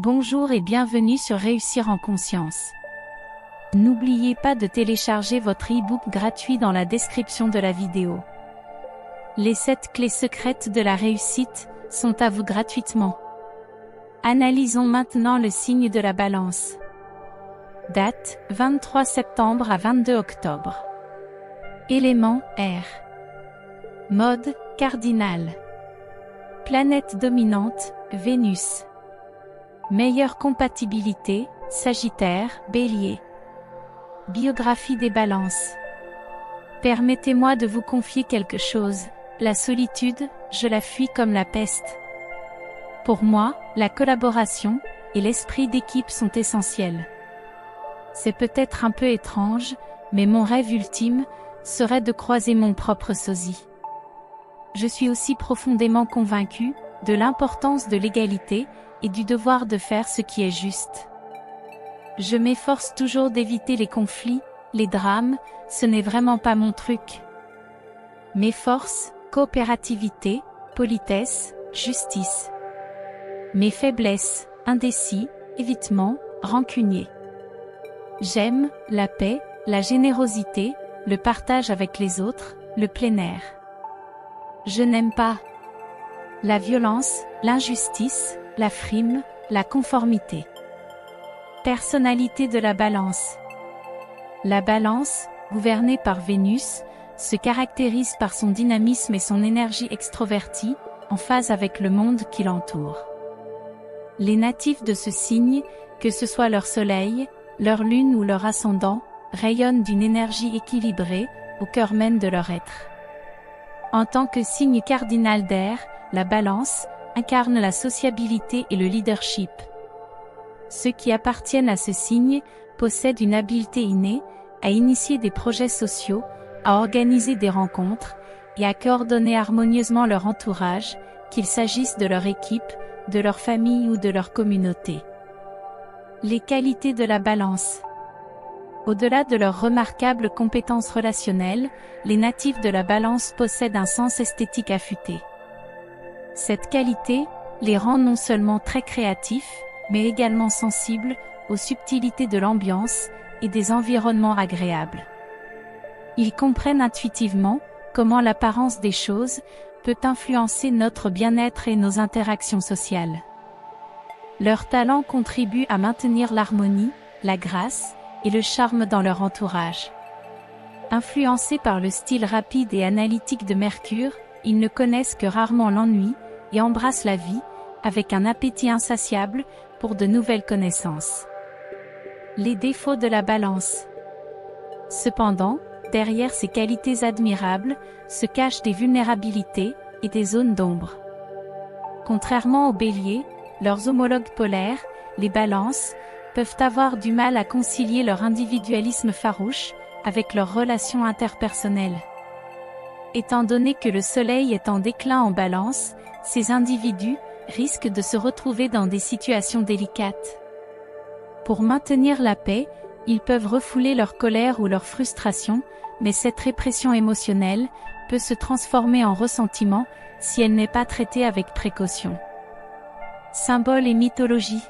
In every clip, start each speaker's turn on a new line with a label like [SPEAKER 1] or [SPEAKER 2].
[SPEAKER 1] Bonjour et bienvenue sur Réussir en conscience. N'oubliez pas de télécharger votre e-book gratuit dans la description de la vidéo. Les 7 clés secrètes de la réussite sont à vous gratuitement. Analysons maintenant le signe de la Balance. Date, 23 septembre à 22 octobre. Élément, air. Mode, cardinal. Planète dominante, Vénus. Meilleure compatibilité, Sagittaire, Bélier. Biographie des Balances. Permettez-moi de vous confier quelque chose, la solitude, je la fuis comme la peste. Pour moi, la collaboration et l'esprit d'équipe sont essentiels. C'est peut-être un peu étrange, mais mon rêve ultime serait de croiser mon propre sosie. Je suis aussi profondément convaincu de l'importance de l'égalité et du devoir de faire ce qui est juste. Je m'efforce toujours d'éviter les conflits, les drames, ce n'est vraiment pas mon truc. Mes forces, coopérativité, politesse, justice. Mes faiblesses, indécis, évitement, rancunier. J'aime la paix, la générosité, le partage avec les autres, le plein air. Je n'aime pas la violence, l'injustice, la frime, la conformité. Personnalité de la Balance. La Balance, gouvernée par Vénus, se caractérise par son dynamisme et son énergie extrovertie, en phase avec le monde qui l'entoure. Les natifs de ce signe, que ce soit leur soleil, leur lune ou leur ascendant, rayonnent d'une énergie équilibrée, au cœur même de leur être. En tant que signe cardinal d'air, la Balance incarne la sociabilité et le leadership. Ceux qui appartiennent à ce signe possèdent une habileté innée à initier des projets sociaux, à organiser des rencontres et à coordonner harmonieusement leur entourage, qu'il s'agisse de leur équipe, de leur famille ou de leur communauté. Les qualités de la Balance. Au-delà de leurs remarquables compétences relationnelles, les natifs de la Balance possèdent un sens esthétique affûté. Cette qualité les rend non seulement très créatifs, mais également sensibles aux subtilités de l'ambiance et des environnements agréables. Ils comprennent intuitivement comment l'apparence des choses peut influencer notre bien-être et nos interactions sociales. Leur talent contribue à maintenir l'harmonie, la grâce et le charme dans leur entourage. Influencés par le style rapide et analytique de Mercure, ils ne connaissent que rarement l'ennui et embrassent la vie, avec un appétit insatiable pour de nouvelles connaissances. Les défauts de la Balance. Cependant, derrière ces qualités admirables, se cachent des vulnérabilités et des zones d'ombre. Contrairement aux Béliers, leurs homologues polaires, les Balances, peuvent avoir du mal à concilier leur individualisme farouche avec leurs relations interpersonnelles. Étant donné que le Soleil est en déclin en Balance, ces individus risquent de se retrouver dans des situations délicates. Pour maintenir la paix, ils peuvent refouler leur colère ou leur frustration, mais cette répression émotionnelle peut se transformer en ressentiment si elle n'est pas traitée avec précaution. Symboles et mythologie.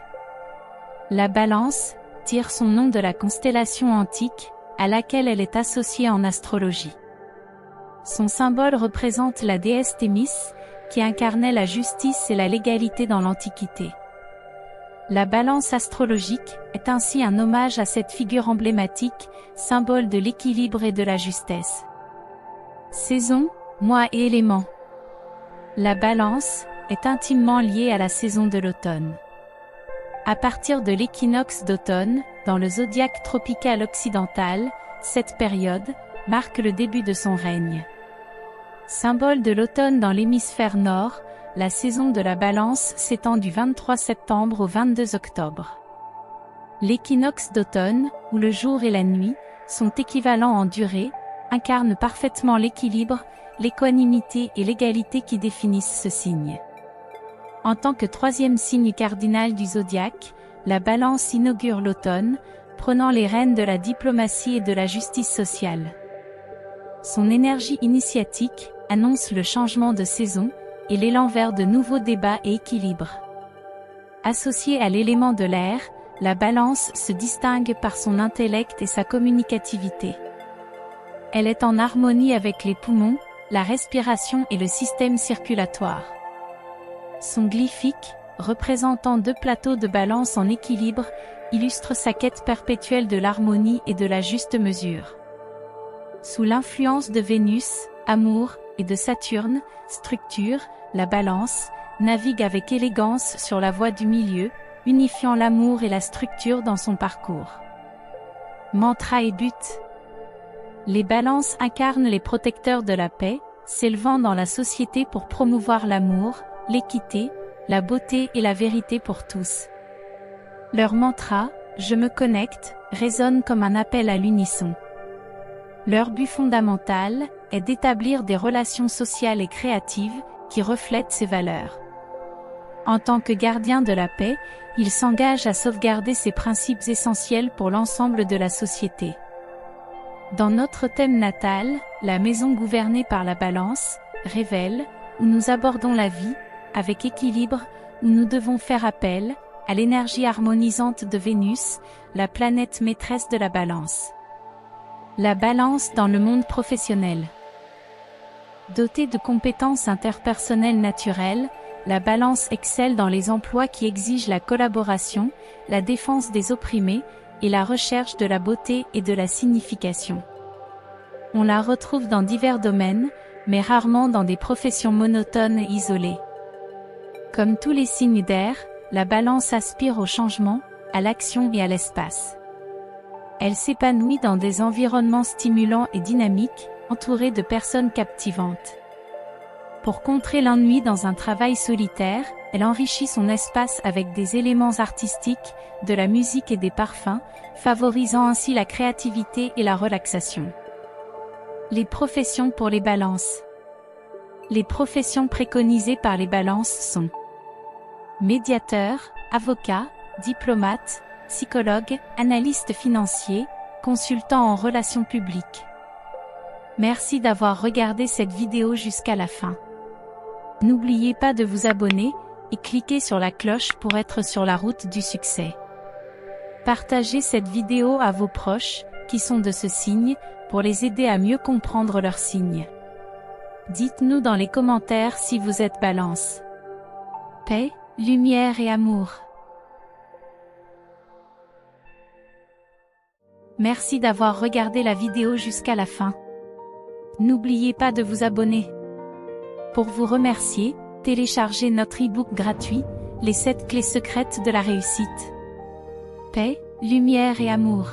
[SPEAKER 1] La Balance tire son nom de la constellation antique, à laquelle elle est associée en astrologie. Son symbole représente la déesse Thémis, qui incarnait la justice et la légalité dans l'Antiquité. La Balance astrologique est ainsi un hommage à cette figure emblématique, symbole de l'équilibre et de la justesse. Saison, mois et éléments. La Balance est intimement liée à la saison de l'automne. À partir de l'équinoxe d'automne, dans le zodiaque tropical occidental, cette période marque le début de son règne. Symbole de l'automne dans l'hémisphère nord, la saison de la Balance s'étend du 23 septembre au 22 octobre. L'équinoxe d'automne, où le jour et la nuit sont équivalents en durée, incarne parfaitement l'équilibre, l'équanimité et l'égalité qui définissent ce signe. En tant que troisième signe cardinal du zodiaque, la Balance inaugure l'automne, prenant les rênes de la diplomatie et de la justice sociale. Son énergie initiatique annonce le changement de saison et l'élan vers de nouveaux débats et équilibres. Associée à l'élément de l'air, la Balance se distingue par son intellect et sa communicativité. Elle est en harmonie avec les poumons, la respiration et le système circulatoire. Son glyphique, représentant 2 plateaux de balance en équilibre, illustre sa quête perpétuelle de l'harmonie et de la juste mesure. Sous l'influence de Vénus, amour, et de Saturne, structure, la Balance navigue avec élégance sur la voie du milieu, unifiant l'amour et la structure dans son parcours. Mantra et but. Les Balances incarnent les protecteurs de la paix, s'élevant dans la société pour promouvoir l'amour, l'équité, la beauté et la vérité pour tous. Leur mantra, « Je me connecte », résonne comme un appel à l'unisson. Leur but fondamental est d'établir des relations sociales et créatives qui reflètent ces valeurs. En tant que gardiens de la paix, ils s'engagent à sauvegarder ces principes essentiels pour l'ensemble de la société. Dans notre thème natal, la maison gouvernée par la Balance, révèle, où nous abordons la vie, avec équilibre, où nous devons faire appel, à l'énergie harmonisante de Vénus, la planète maîtresse de la Balance. La Balance dans le monde professionnel. Dotée de compétences interpersonnelles naturelles, la Balance excelle dans les emplois qui exigent la collaboration, la défense des opprimés, et la recherche de la beauté et de la signification. On la retrouve dans divers domaines, mais rarement dans des professions monotones et isolées. Comme tous les signes d'air, la Balance aspire au changement, à l'action et à l'espace. Elle s'épanouit dans des environnements stimulants et dynamiques, entourée de personnes captivantes. Pour contrer l'ennui dans un travail solitaire, elle enrichit son espace avec des éléments artistiques, de la musique et des parfums, favorisant ainsi la créativité et la relaxation. Les professions pour les Balances. Les professions préconisées par les Balances sont médiateur, avocat, diplomate, psychologue, analyste financier, consultant en relations publiques. Merci d'avoir regardé cette vidéo jusqu'à la fin. N'oubliez pas de vous abonner et cliquer sur la cloche pour être sur la route du succès. Partagez cette vidéo à vos proches, qui sont de ce signe, pour les aider à mieux comprendre leur signe. Dites-nous dans les commentaires si vous êtes Balance. Paix, lumière et amour. Merci d'avoir regardé la vidéo jusqu'à la fin. N'oubliez pas de vous abonner. Pour vous remercier, téléchargez notre e-book gratuit, Les 7 clés secrètes de la réussite. Paix, lumière et amour.